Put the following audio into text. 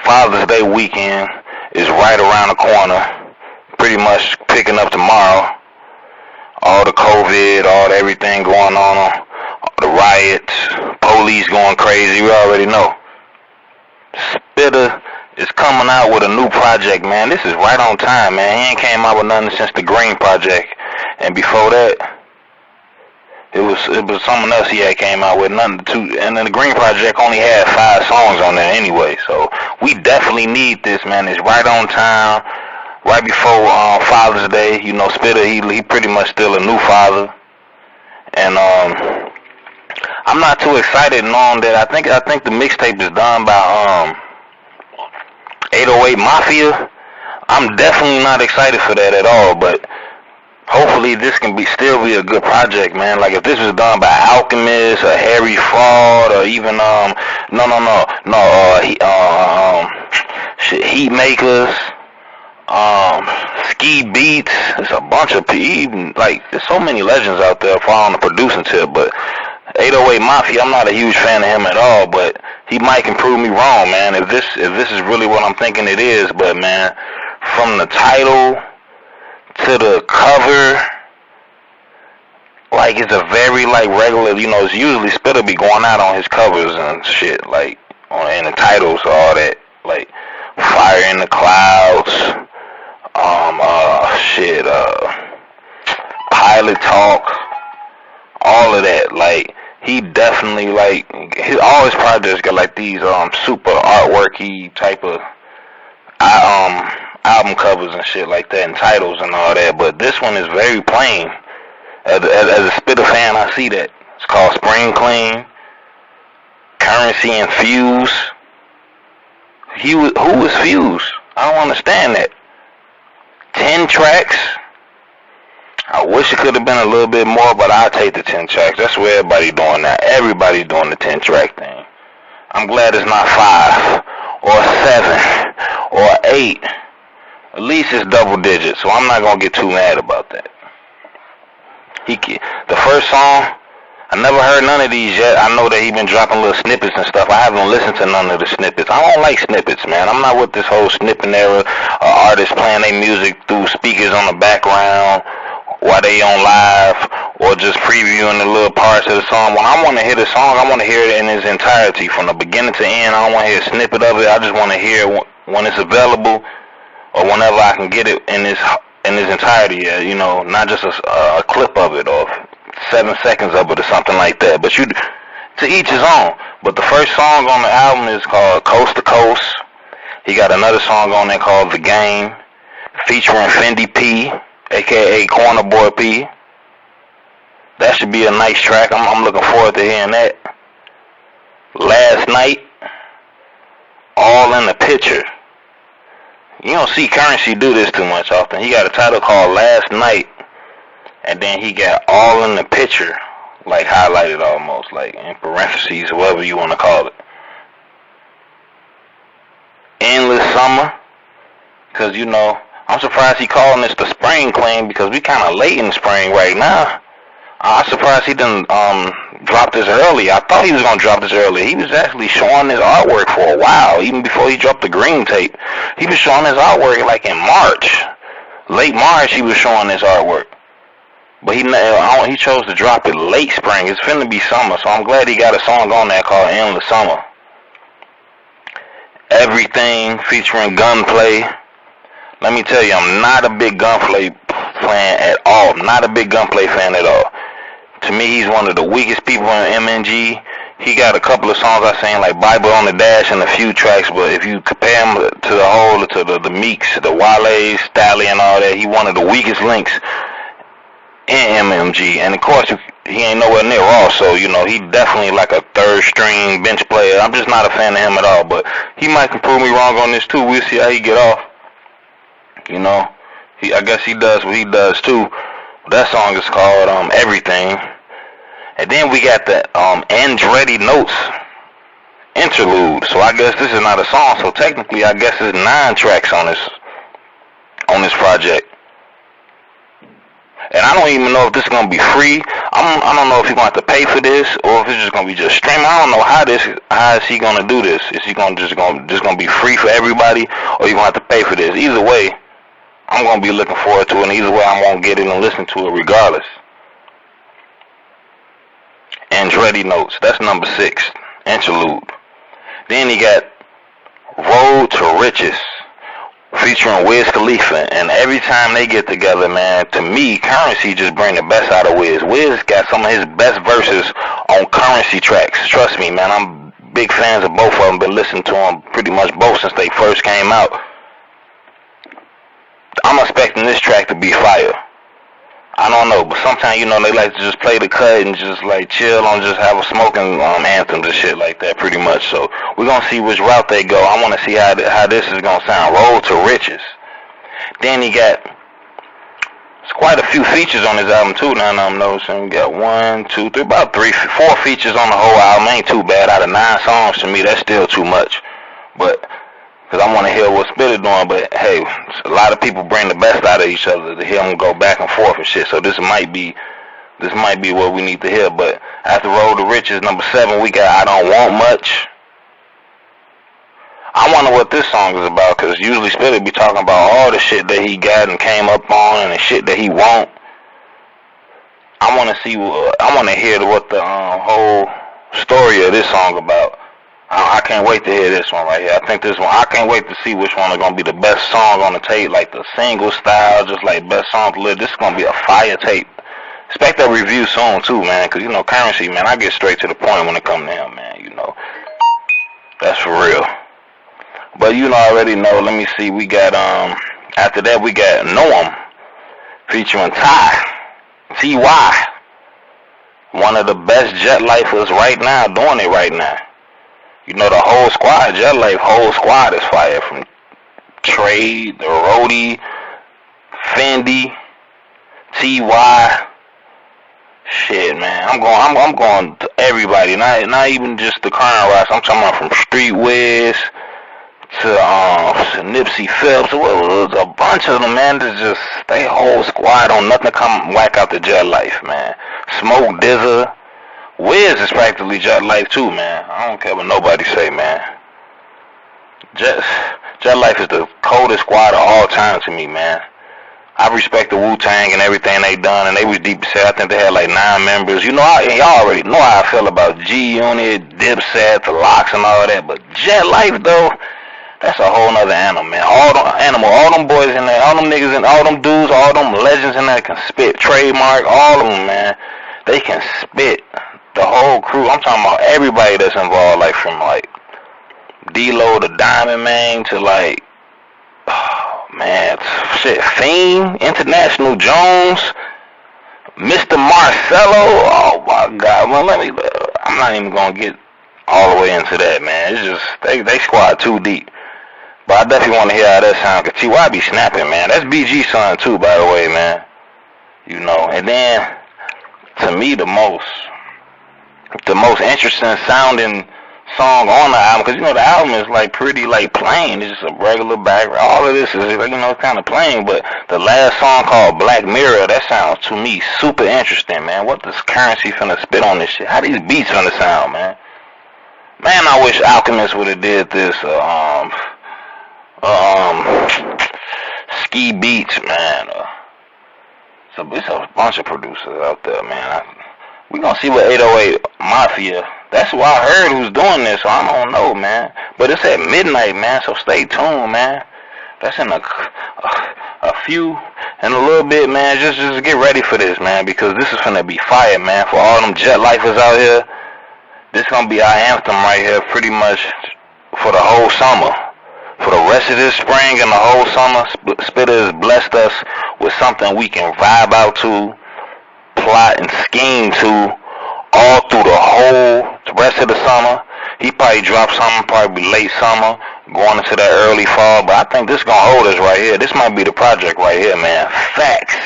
Father's Day weekend is right around the corner, pretty much picking up tomorrow. All the COVID, all the everything going on, all the riots, police going crazy, we already know. SPITTA is coming out with a new project, man. This is right on time, man. He ain't came out with nothing since the Green Project. And before that, it was something else he had came out with, nothing too. And then the Green Project only had 5 songs on there anyway. So we definitely need this, man. It's right on time, right before Father's Day. You know, SPITTA, he pretty much still a new father. And I'm not too excited knowing that I think the mixtape is done by 808 Mafia. I'm definitely not excited for that at all, but hopefully this can still be a good project, man. Like if this was done by Alchemist or Harry Fraud or even Heat Makers, Ski Beats. There's a bunch of people. Like there's so many legends out there following the producing tip, but 808 Mafia, I'm not a huge fan of him at all, but he might can prove me wrong, man. If this is really what I'm thinking it is, but man, from the title to the cover, like it's a very like regular, you know, it's usually SPITTA be going out on his covers and shit, like in the titles, all that, like Fire in the Clouds, Pilot Talk, all of that. Like he definitely like all his projects got like these super artworky type of album covers and shit like that and titles and all that, but this one is very plain. As a SPITTA fan, I see that. It's called Spring Clean, Currency and Fuse. Who is Fuse? I don't understand that. 10 tracks. I wish it could have been a little bit more, but I'll take the 10 tracks. That's what everybody doing now. Everybody doing the 10 track thing. I'm glad it's not 5 or 7 or 8. At least it's double digits, so I'm not gonna get too mad about that. The first song, I never heard none of these yet. I know that he been dropping little snippets and stuff. I haven't listened to none of the snippets. I don't like snippets, man. I'm not with this whole snipping era. Artists playing their music through speakers on the background while they on live, or just previewing the little parts of the song. When I want to hear the song, I want to hear it in its entirety, from the beginning to end. I don't want to hear a snippet of it. I just want to hear it when it's available, or whenever I can get it in its entirety, you know, not just a clip of it or 7 seconds of it or something like that. But to each his own. But the first song on the album is called Coast to Coast. He got another song on there called The Game, featuring FENDI P, aka Corner Boy P. That should be a nice track. I'm looking forward to hearing that. Last Night, All in the Picture. You don't see Currency do this too much often. He got a title called Last Night, and then he got All in the Picture, like highlighted almost, like in parentheses, whatever you want to call it. Endless Summer, because, you know, I'm surprised he calling this the Spring Clean, because we kind of late in spring right now. I'm surprised he didn't drop this early. I thought he was going to drop this early. He was actually showing his artwork for a while, even before he dropped the Green tape. He was showing his artwork like in March. Late March he was showing his artwork. But he chose to drop it late spring. It's finna be summer, so I'm glad he got a song on there called Endless Summer. Everything, featuring Gunplay. Let me tell you, I'm not a big Gunplay fan at all. Not a big Gunplay fan at all. To me, he's one of the weakest people in MNG. He got a couple of songs I sing, like Bible on the Dash and a few tracks, but if you compare him to the whole, to the Meeks, the Wale's, Stally and all that, he one of the weakest links in MMG. And of course, he ain't nowhere near Ross, so, you know, he definitely like a third string bench player. I'm just not a fan of him at all, but he might can prove me wrong on this too. We'll see how he get off. You know, I guess he does what he does too. That song is called Everything. And then we got the Andretti Notes Interlude. So I guess this is not a song, so technically I guess it's 9 tracks on this project. And I don't even know if this is gonna be free. I don't know if he's gonna have to pay for this or if it's just gonna be just streaming. I don't know how is he gonna do this. Is he just gonna be free for everybody, or you gonna have to pay for this? Either way, I'm gonna be looking forward to it, and either way, I'm gonna get it and listen to it regardless. Andretti Notes, that's number 6, Interlude. Then he got Road to Riches, featuring Wiz Khalifa, and every time they get together, man, to me, Currency just bring the best out of Wiz. Wiz got some of his best verses on Currency tracks. Trust me, man, I'm big fans of both of them. Been listening to them pretty much both since they first came out. I'm expecting this track to be fire. I don't know, but sometimes, you know, they like to just play the cut and just like chill on, just have a smoking anthems and shit like that, pretty much. So we're gonna see which route they go. I want to see how this is gonna sound. Road to Riches. Then he got quite a few features on his album too. Now I'm noticing we got 1, 2, 3, about 3, 4 features on the whole album. Ain't too bad. Out of 9 songs, to me, that's still too much. But because I want to hear what Spitta doing, but hey, a lot of people bring the best out of each other to hear them go back and forth and shit. So this might be what we need to hear. But after Road to Riches, number 7, we got I Don't Want Much. I wonder what this song is about, because usually Spitta be talking about all the shit that he got and came up on and the shit that he won't. I want to hear what the whole story of this song about. I can't wait to hear this one right here. I think this one, I can't wait to see which one is going to be the best song on the tape, like the single style, just like best song to live. This is going to be a fire tape. Expect that review soon too, man, because, you know, Currency, man, I get straight to the point when it comes to him, man, you know. That's for real. But you know, I already know, let me see, we got, after that we got Noam, featuring T.Y. One of the best jet lifers right now, doing it right now. You know, the whole squad, Jet Life, whole squad is fire. From Trade, the Roadie, Fendi, T.Y. Shit, man. I'm going to everybody. Not even just the Curren Rocks. I'm talking about from Street Wiz to Nipsey Phillips. A bunch of them, man. There's just, they whole squad on nothing to come whack out the Jet Life, man. Smoke Dizza. Wiz is practically Jet Life too, man. I don't care what nobody say, man. Jet Life is the coldest squad of all time to me, man. I respect the Wu-Tang and everything they done, and they was deep set. I think they had like 9 members. You know, y'all already know how I feel about G-Unit, Dipset, the Locks, and all that. But Jet Life, though, that's a whole nother animal, man. All them boys in there, all them niggas and all them dudes, all them legends in there can spit. Trademark, all of them, man. They can spit. The whole crew, I'm talking about everybody that's involved, like from like D-Lo to Diamond Man to like, oh man, shit, Fiend, International Jones, Mr. Marcello, oh my God, well I'm not even gonna get all the way into that, man. It's just, they squad too deep. But I definitely want to hear how that sounds, because T.Y. be snapping, man. That's BG's son too, by the way, man. You know, and then, to me, the most interesting sounding song on the album, because, you know, the album is like pretty like plain. It's just a regular background. All of this is, you know, kind of plain, but the last song called Black Mirror, that sounds to me super interesting, man. What does Currency finna spit on this shit? How these beats finna sound, man? Man, I wish Alchemist would have did this Ski Beats, man. It's a bunch of producers out there, man. We gonna see what 808 Mafia. That's who I heard who's doing this, so I don't know, man. But it's at midnight, man, so stay tuned, man. That's in a few, in a little bit, man. Just get ready for this, man, because this is gonna be fire, man. For all them jet lifers out here, this gonna be our anthem right here, pretty much for the whole summer. For the rest of this spring and the whole summer, Spitta has blessed us with something we can vibe out to, plot and scheme to, all through the whole rest of the summer. He probably dropped something probably late summer, going into that early fall, but I think this gonna hold us right here. This might be the project right here, man. Facts.